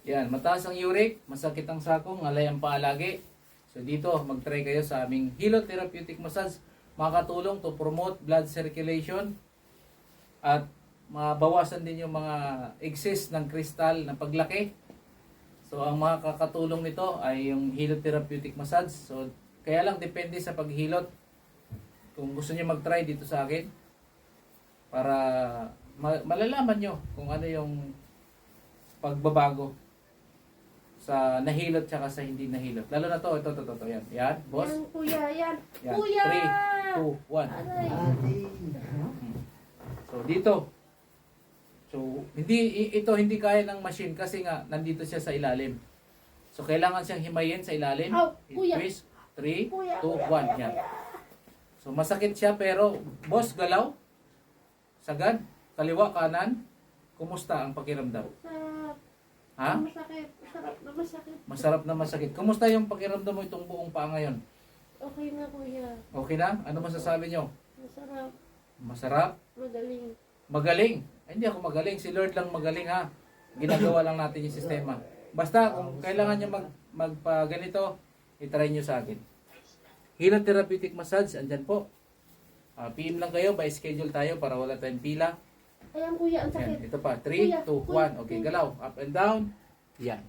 Yan, mataas ang uric, masakit ang sako, ngalay ang paa lagi. So dito, mag-try kayo sa aming Hilo Therapeutic Massage. Makakatulong to promote blood circulation at mabawasan din yung mga excess ng kristal na paglaki. So ang makakatulong nito ay yung Hilo Therapeutic Massage. So kaya lang depende sa paghilot. Kung gusto niyo mag-try dito sa akin para malalaman nyo kung ano yung pagbabago sa nahilot tsaka sa hindi nahilot. Lalo na to, ito, yan. Yan, boss. Yan, kuya, yan. Yan. Kuya! 3, 2, 1. Aray. So, dito. So, hindi kaya ng machine kasi nga, nandito siya sa ilalim. So, kailangan siyang himayin sa ilalim. Aw, kuya. Twist, 3, 2, Kuya, 1. Yan. So, masakit siya pero, boss, galaw. Sagad. Kaliwa, kanan. Kumusta ang pakiramdam? Ha? Masakit. Masarap na masakit. Masarap na masakit. Kumusta yung pakiramdam mo itong buong paa ngayon? Okay na, kuya. Okay na? Ano masasabi nyo? Masarap. Masarap? Magaling. Magaling? Ay, hindi ako magaling. Si Lord lang magaling ha. Ginagawa lang natin yung sistema. Basta kung kailangan nyo magpa-ganito, itry nyo sa akin. Hilo Therapeutic Massage, andyan po. PM lang kayo, by schedule tayo para wala tayong pila. Ayan, kuya, ang Yan, sakit. ito pa. 3, Kuya, 2, kuya, 1. Okay, kuya. galaw. Up and down. Yan.